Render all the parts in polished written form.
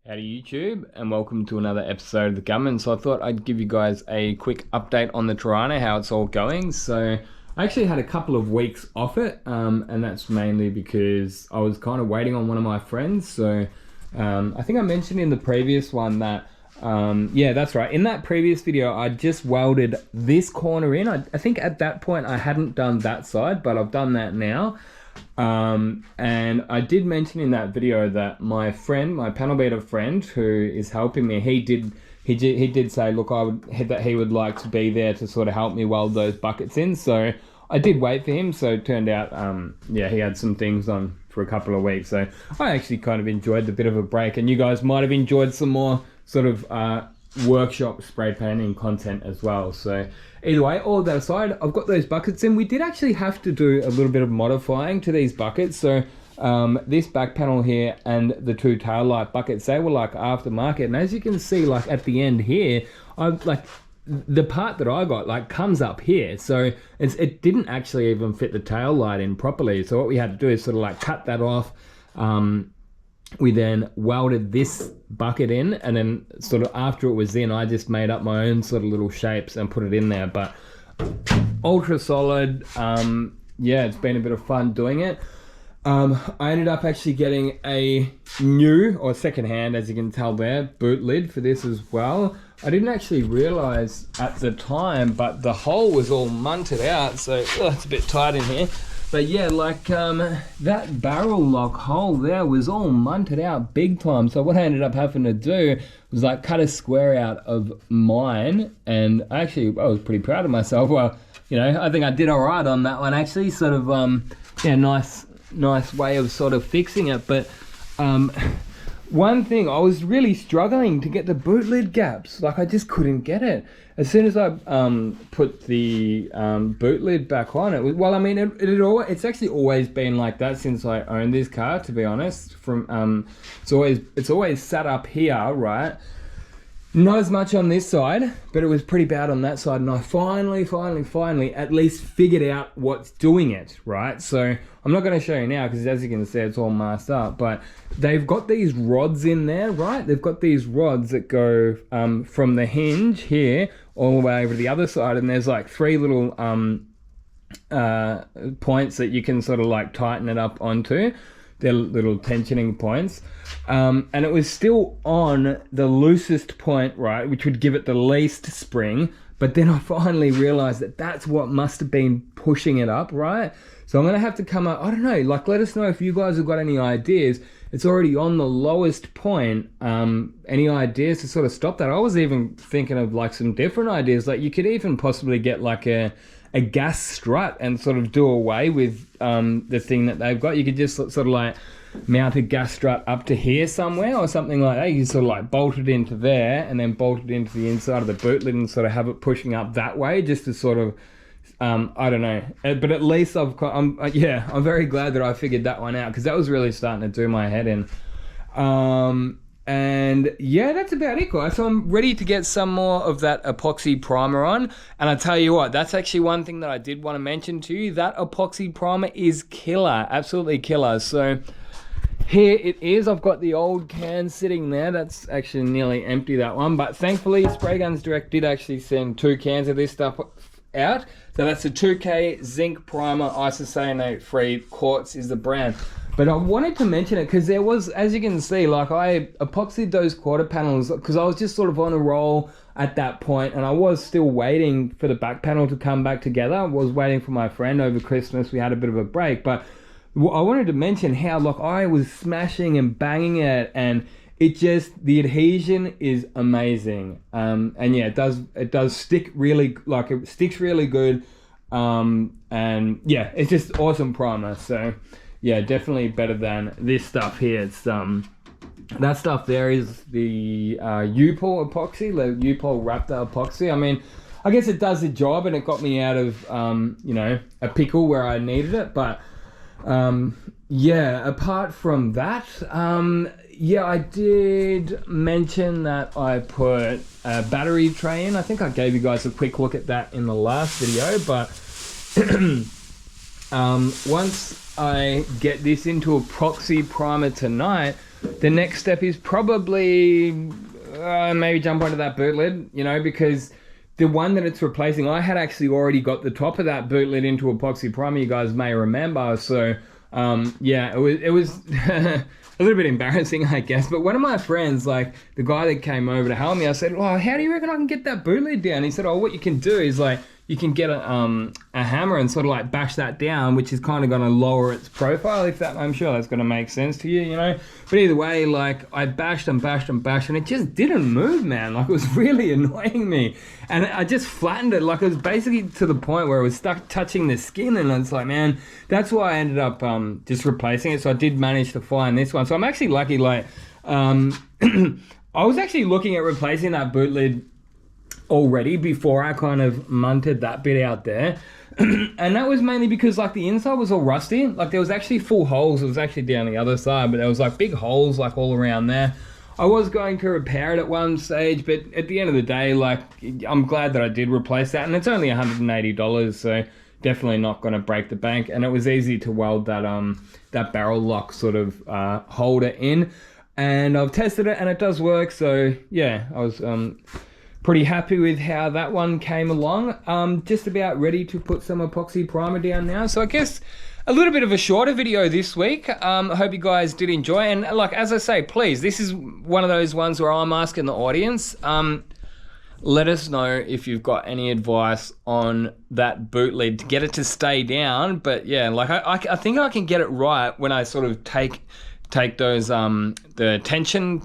Howdy YouTube, and welcome to another episode of the Gunman. So I thought I'd give you guys a quick update on the Torana, how it's all going. So I actually had a couple of weeks off it, and that's mainly because I was kind of waiting on one of my friends. So I think I mentioned in the previous one that, yeah, that's right. In that previous video, I just welded this corner in. I think at that point I hadn't done that side, but I've done that now. And I did mention in that video that my friend, my panel beater friend who is helping me, he did say, look, that he would like to be there to sort of help me weld those buckets in. So I did wait for him. So it turned out, yeah, he had some things on for a couple of weeks. So I actually kind of enjoyed the bit of a break, and you guys might have enjoyed some more sort of workshop spray painting content as well. So either way, all of that aside, I've got those buckets in. We did actually have to do a little bit of modifying to these buckets. So this back panel here and the two tail light buckets, they were like aftermarket, and as you can see, like at the end here, I've like the part that I got like comes up here, so it didn't actually even fit the tail light in properly. So what we had to do is sort of like cut that off. We then welded this bucket in, and then sort of after it was in, I just made up my own sort of little shapes and put it in there. But ultra solid. Yeah, it's been a bit of fun doing it. I ended up actually getting a new, or secondhand, as you can tell there, boot lid for this as well. I didn't actually realize at the time, but the hole was all munted out, so it's a bit tight in here. But yeah, like that barrel lock hole there was all munted out big time. So what I ended up having to do was like cut a square out of mine, and I was pretty proud of myself. Well, you know, I think I did all right on that one actually. Sort of, yeah, nice way of sort of fixing it. But one thing, I was really struggling to get the boot lid gaps. Like I just couldn't get it. As soon as I put the boot lid back on, it was, well, I mean, it's actually always been like that since I owned this car, to be honest. From it's always sat up here, right? Not as much on this side, but it was pretty bad on that side, and I finally at least figured out what's doing it, right? So I'm not going to show you now because, as you can see, it's all masked up, but they've got these rods in there, right? They've got these rods that go from the hinge here all the way over to the other side, and there's like three little points that you can sort of like tighten it up onto. They're little tensioning points, and it was still on the loosest point, right, which would give it the least spring. But then I finally realized that that's what must have been pushing it up, right? So I'm gonna have to come up, I don't know, like let us know if you guys have got any ideas. It's already on the lowest point. Any ideas to sort of stop that? I was even thinking of like some different ideas. Like you could even possibly get like a gas strut and sort of do away with the thing that they've got. You could just sort of like mount a gas strut up to here somewhere or something like that. You can sort of like bolt it into there and then bolt it into the inside of the boot lid and sort of have it pushing up that way, just to sort of I don't know, but at least I'm very glad that I figured that one out, because that was really starting to do my head in. And yeah, that's about it, guys. So I'm ready to get some more of that epoxy primer on. And I tell you what, that's actually one thing that I did want to mention to you. That epoxy primer is killer, absolutely killer. So here it is. I've got the old can sitting there. That's actually nearly empty, that one. But thankfully, Spray Guns Direct did actually send 2 cans of this stuff out. So that's a 2K zinc primer, isocyanate free. Quartz is the brand. But I wanted to mention it because there was, as you can see, like I epoxied those quarter panels because I was just sort of on a roll at that point, and I was still waiting for the back panel to come back together. I was waiting for my friend over Christmas. We had a bit of a break, but I wanted to mention how like I was smashing and banging it, and it just, the adhesion is amazing. And yeah, it does stick really, like it sticks really good. And yeah, it's just awesome primer. So yeah, definitely better than this stuff here. It's that stuff there is the U-Pull epoxy, the U-Pull Raptor epoxy. I mean, I guess it does the job, and it got me out of you know, a pickle where I needed it. But yeah, apart from that, yeah, I did mention that I put a battery tray in. I think I gave you guys a quick look at that in the last video, but once I get this into epoxy primer tonight, the next step is probably maybe jump onto that boot lid, you know, because the one that it's replacing, I had actually already got the top of that boot lid into epoxy primer, you guys may remember. So yeah, it was a little bit embarrassing, I guess. But one of my friends, like the guy that came over to help me, I said, "Oh, how do you reckon I can get that boot lid down?" He said, "Oh, what you can do is like you can get a hammer and sort of like bash that down, which is kind of going to lower its profile. If that, I'm sure that's going to make sense to you, you know." But either way, like I bashed and it just didn't move, man. Like it was really annoying me, and I just flattened it. Like it was basically to the point where it was stuck touching the skin, and it's like, man, that's why I ended up just replacing it. So I did manage to find this one. So I'm actually lucky. Like I was actually looking at replacing that boot lid already before I kind of munted that bit out there. And that was mainly because like the inside was all rusty. Like there was actually full holes. It was actually down the other side, but there was like big holes like all around there. I was going to repair it at one stage, but at the end of the day, like I'm glad that I did replace that, and it's only $180, so definitely not going to break the bank. And it was easy to weld that that barrel lock sort of holder in, and I've tested it and it does work. So yeah, I was pretty happy with how that one came along. Just about ready to put some epoxy primer down now. So I guess a little bit of a shorter video this week. I hope you guys did enjoy. And like, as I say, please, this is one of those ones where I'm asking the audience, let us know if you've got any advice on that boot lid to get it to stay down. But yeah, like I think I can get it right when I sort of take those the tension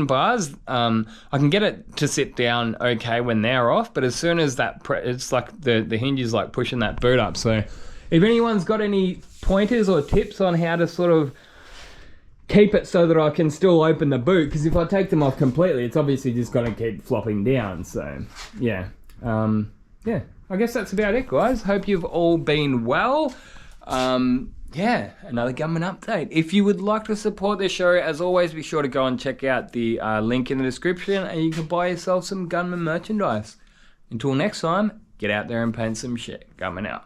bars. I can get it to sit down okay when they're off, but as soon as that it's like the hinge is like pushing that boot up. So if anyone's got any pointers or tips on how to sort of keep it so that I can still open the boot, because if I take them off completely, it's obviously just going to keep flopping down. So yeah, yeah, I guess that's about it, guys. Hope you've all been well. Yeah, another Gunman update. If you would like to support this show, as always, be sure to go and check out the link in the description, and you can buy yourself some Gunman merchandise. Until next time, get out there and paint some shit. Gunman out.